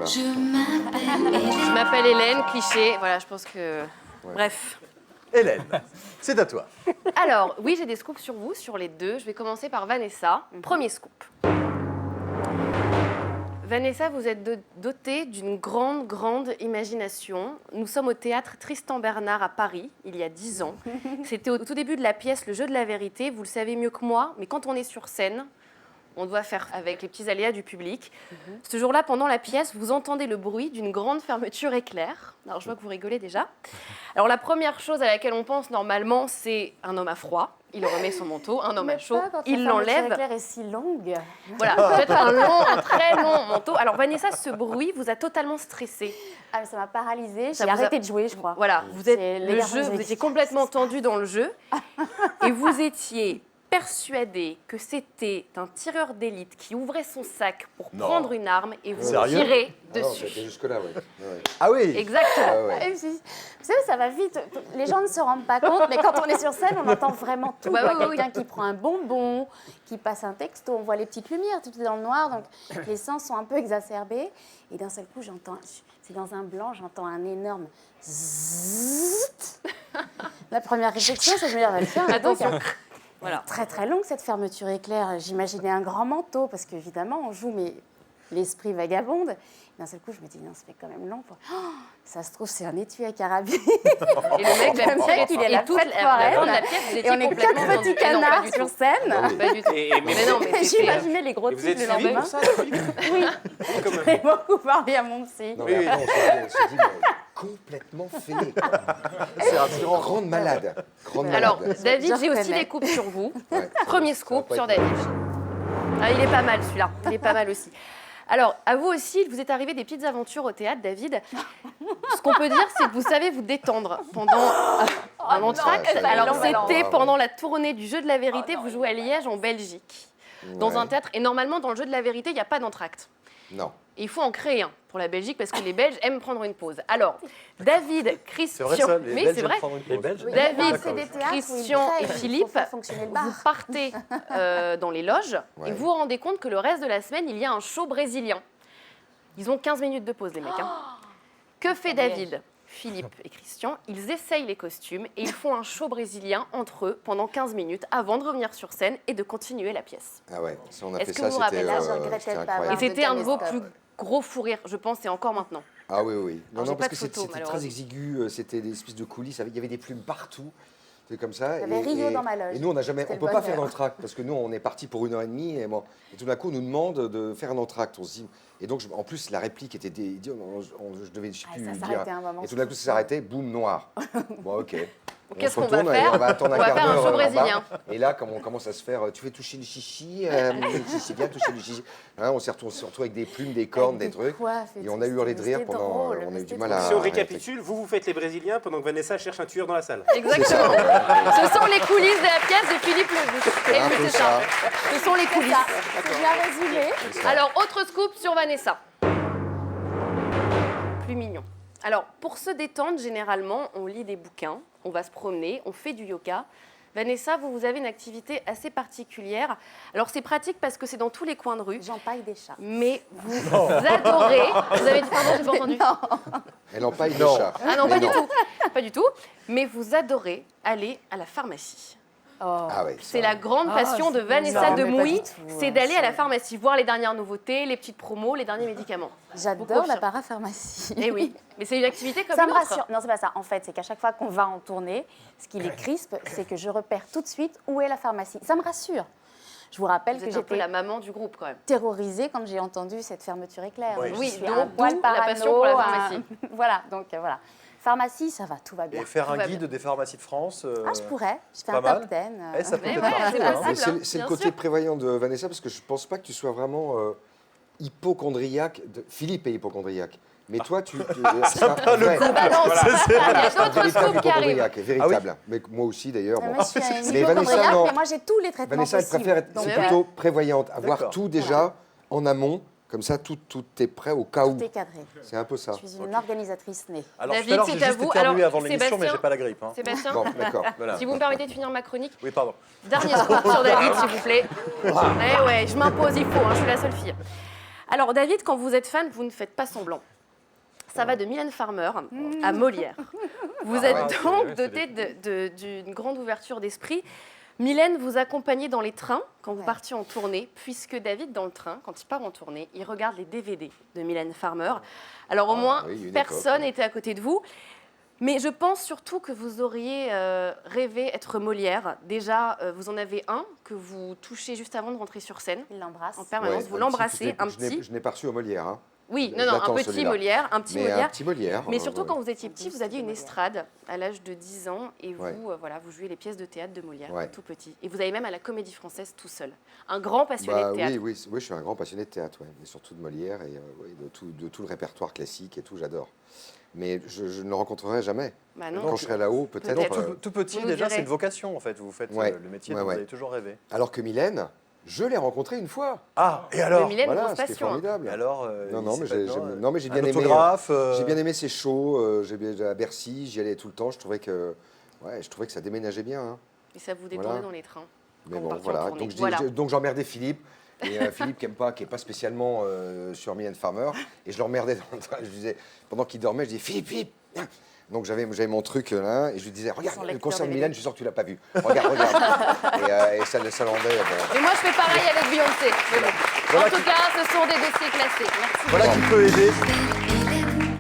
pas. Je m'appelle Hélène, cliché. Voilà, je pense que... Ouais. Bref. Hélène, c'est à toi. Alors, oui, j'ai des scoops sur vous, sur les deux. Je vais commencer par Vanessa. Premier scoop. Vanessa, vous êtes dotée d'une grande imagination. Nous sommes au théâtre Tristan Bernard à Paris, il y a 10 ans. C'était au tout début de la pièce Le jeu de la vérité. Vous le savez mieux que moi, mais quand on est sur scène, on doit faire avec les petits aléas du public. Ce jour-là, pendant la pièce, vous entendez le bruit d'une grande fermeture éclair. Alors, je vois que vous rigolez déjà. Alors, la première chose à laquelle on pense normalement, c'est un homme à froid. Il remet son manteau, un homme à chaud, il l'enlève. La fermeture éclair est si longue. Voilà, peut-être un très long manteau. Alors, Vanessa, ce bruit vous a totalement stressé. Ah, ça m'a paralysée. Ça J'ai vous a- arrêté de jouer, je crois. Voilà, C'est les garçons vous qui- étiez complètement tendu dans le jeu et vous étiez persuadé que c'était un tireur d'élite qui ouvrait son sac pour Non. prendre une arme et vous Sérieux tirer Ah non, dessus. c'était jusque-là, ouais. Ouais. Ah oui. Exactement. Ah ouais. Et puis, vous savez, ça va vite. Les gens ne se rendent pas compte, mais quand on est sur scène, on entend vraiment tout. Ouais, On voit oui, quelqu'un qui prend un bonbon, qui passe un texto, on voit les petites lumières, tout est dans le noir, donc les sens sont un peu exacerbés. Et d'un seul coup, j'entends, c'est dans un blanc, j'entends un énorme zzzzt. La première réflexion, c'est de me dire, bah, tiens, Attention. donc, Voilà. très longue cette fermeture éclair. J'imaginais un grand manteau parce qu'évidemment on joue mais l'esprit vagabonde. D'un seul coup je me dis non, ça fait quand même long. Oh, ça se trouve c'est un étui à carabine. Et le mec va Le me tirer mec, il est à la toute fête la fin de foraine. la pièce, vous Et étiez on est complètement quatre petits tendu. Eh non, pas canards du sur tout. scène. Pas du tout. Mais non, mais c'était... J'imaginais les gros Et vous types êtes le suivi lendemain. pour ça Oui, Comme- j'ai beaucoup parlé à mon psy. Non, mais après, on s'est dit, mais complètement fêlé. C'est un grande malade. Grande Alors, malade. David, Je j'ai aussi reconnais. des coupes sur vous. Ouais. Premier Ça va scoop pas sur être David. mal. Ah, il est pas mal celui-là, il est pas mal aussi. Alors, à vous aussi, il vous est arrivé des petites aventures au théâtre, David. Ce qu'on peut dire, c'est que vous savez vous détendre pendant un entracte. ça y est, Alors, non, non, c'était non. pendant la tournée du Jeu de la Vérité, vous jouez à Liège, en Belgique, dans Ouais. un théâtre. Et normalement, dans le Jeu de la Vérité, il n'y a pas d'entracte. Non. Et il faut en créer un pour la Belgique, parce que les Belges aiment prendre une pause. Alors, David, Christian... C'est vrai ça, les Mais Belges c'est vrai. aiment prendre une pause. Oui, David, c'est des théâtres où il Christian crée, et il faut Philippe, faire fonctionner le bar. vous partez dans les loges Ouais. et vous vous rendez compte que le reste de la semaine, il y a un show brésilien. Ils ont 15 minutes de pause, les mecs. Hein. Que fait David, Philippe et Christian? Ils essayent les costumes et ils font un show brésilien entre eux pendant 15 minutes avant de revenir sur scène et de continuer la pièce. Ah ouais, si on a Est-ce fait que ça, vous vous rappelez c'était là, je regrettais c'était de pas Et avoir incroyable. c'était un de vos caméscope. plus gros fous rires, je pense, et encore maintenant. Ah oui, oui. Non, Alors, j'ai non, parce pas que de photos, c'était très malheureusement. exigu, c'était des espèces de coulisses, il y avait des plumes partout. C'est comme ça. Il y avait Rio dans ma loge. Et nous, on n'a jamais, C'était on le peut pas bonheur. faire d'entracte parce que nous, on est parti pour 1h30 et, bon, et tout d'un coup, on nous demande de faire un entracte. On se dit, et donc, en plus, la réplique était je devais, je sais Ah, plus ça dire. s'arrêtait un moment. Et tout d'un coup, ça s'arrêtait, boum, noir. Bon, ok. On Qu'est-ce se qu'on va retourne, faire on va attendre On un va quart faire un d'heure show en bas. brésilien. Et là, comme on commence à se faire, tu fais toucher le chichi, c'est bien toucher le chichi. Hein, on s'est retrouvé avec des plumes, des cornes, des trucs. Et on a hurlé de rire pendant. On a eu du mal à. Si on récapitule, vous faites les Brésiliens pendant que Vanessa cherche un tueur dans la salle. Exactement. C'est ça, ouais. Ce sont les coulisses de la pièce de Philippe Ledoux. C'est un peu ça. Ce sont les coulisses. C'est bien résumé. C'est ça. Alors, autre scoop sur Vanessa. Plus mignon. Alors, pour se détendre, généralement, on lit des bouquins, on va se promener, on fait du yoga. Vanessa, vous avez une activité assez particulière. Alors, c'est pratique parce que c'est dans tous les coins de rue. J'empaille des chats. Mais vous adorez... Vous avez dit, pardon, j'ai pas entendu. Elle empaille des Non. chats. Ah non, Mais pas du tout. Pas du tout. Mais vous adorez aller à la pharmacie. Oh. Ah ouais. C'est la grande passion de Vanessa Non, mais pas Demouy, du tout, c'est d'aller à la pharmacie, voir les dernières nouveautés, les petites promos, les derniers médicaments. Vous J'adore la confirme. parapharmacie. Eh oui, mais c'est une activité comme Ça une me autre. rassure. Non, c'est pas ça. En fait, c'est qu'à chaque fois qu'on va en tournée, ce qui les crispe, c'est que je repère tout de suite où est la pharmacie. Ça me rassure. Je vous rappelle Vous que êtes un peu j'étais la maman du groupe quand même. terrorisée quand j'ai entendu cette fermeture éclair. Oui. Je Oui, suis donc un poil d'où la parano, passion pour la un- pharmacie. Voilà, donc voilà. Pharmacie, ça va, tout va bien. Et faire Tout un va guide des pharmacies de France. Ah, je pourrais. Je fais pas un mal. top 10. Eh, ça peut Mais être ouais, marcher, c'est hein. possible. Mais c'est le bien côté sûr. prévoyant de Vanessa parce que je pense pas que tu sois vraiment hypochondriaque. Philippe est hypochondriaque. Mais toi, c'est un le vrai- couple. balance. Voilà. Il y a un d'autres véritable scoops qui arrivent. hypochondriaque, véritable. Mais moi aussi d'ailleurs. bon. Moi, je suis une Mais Vanessa, hypochondriaque, non. mais moi, j'ai tous les traitements Vanessa, elle possibles. préfère être Donc, c'est Mais plutôt prévoyante, avoir D'accord. tout déjà en amont, comme ça tout est prêt au cas où. tout est cadré. C'est un peu ça. Je suis une organisatrice née. Alors David, tout à l'heure, c'est j'ai à juste vous. éternué Alors, avant l'émission, mais Sébastien. j'ai pas la grippe. Hein. Sébastien, Bon, d'accord. Voilà. si vous me permettez de finir ma chronique, Oui, pardon. dernier scoop sur David, s'il vous plaît. Eh ouais, je m'impose, il faut, hein, je suis la seule fille. Alors David, quand vous êtes fan, vous ne faites pas semblant. Ça va de Mylène Farmer à Molière. Vous êtes donc doté d'une grande ouverture d'esprit. Mylène, vous accompagnez dans les trains quand vous partiez en tournée, puisque David, dans le train, quand il part en tournée, il regarde les DVD de Mylène Farmer. Alors au moins, personne n'était à côté de vous. Mais je pense surtout que vous auriez rêvé être Molière. Déjà, vous en avez un que vous touchez juste avant de rentrer sur scène. Il l'embrasse. En permanence, vous l'embrassez, un petit. Je n'ai pas reçu au Molière. Hein. Oui, non, un petit Molière, un petit Molière. Un petit Molière. Mais surtout, quand vous étiez petit, vous aviez une estrade à l'âge de 10 ans et vous, vous jouez les pièces de théâtre de Molière, tout petit. Et vous allez même à la Comédie Française tout seul. Un grand passionné de théâtre. Oui, je suis un grand passionné de théâtre, mais surtout de Molière et de tout le répertoire classique et tout, j'adore. Mais je ne le rencontrerai jamais. Bah non. Quand je serai là-haut, peut-être. Tout petit, déjà, c'est une vocation, en fait. Vous faites le métier dont vous avez toujours rêvé. Alors que Mylène, je l'ai rencontrée une fois. Ah, et alors? Mylène, voilà, grosse c'était passion. formidable. Et alors, non, mais j'ai bien aimé. J'ai bien aimé ses shows. À Bercy, j'y allais tout le temps. Je trouvais que ça déménageait bien. Hein. Et ça vous détendait dans les trains. Mais bon, voilà. Donc j'emmerdais Philippe. Et Philippe qui est pas spécialement sur Mylène Farmer. Et je l'emmerdais dans le train. Je disais, pendant qu'il dormait, je disais Philippe. Donc j'avais mon truc là et je lui disais regarde le concert de Mylène, je suis sûr que tu l'as pas vu. Regarde. et ça l'endait. Et moi je fais pareil avec Beyoncé. En tout cas, ce sont des dossiers classés. Merci. Voilà qui peut aider.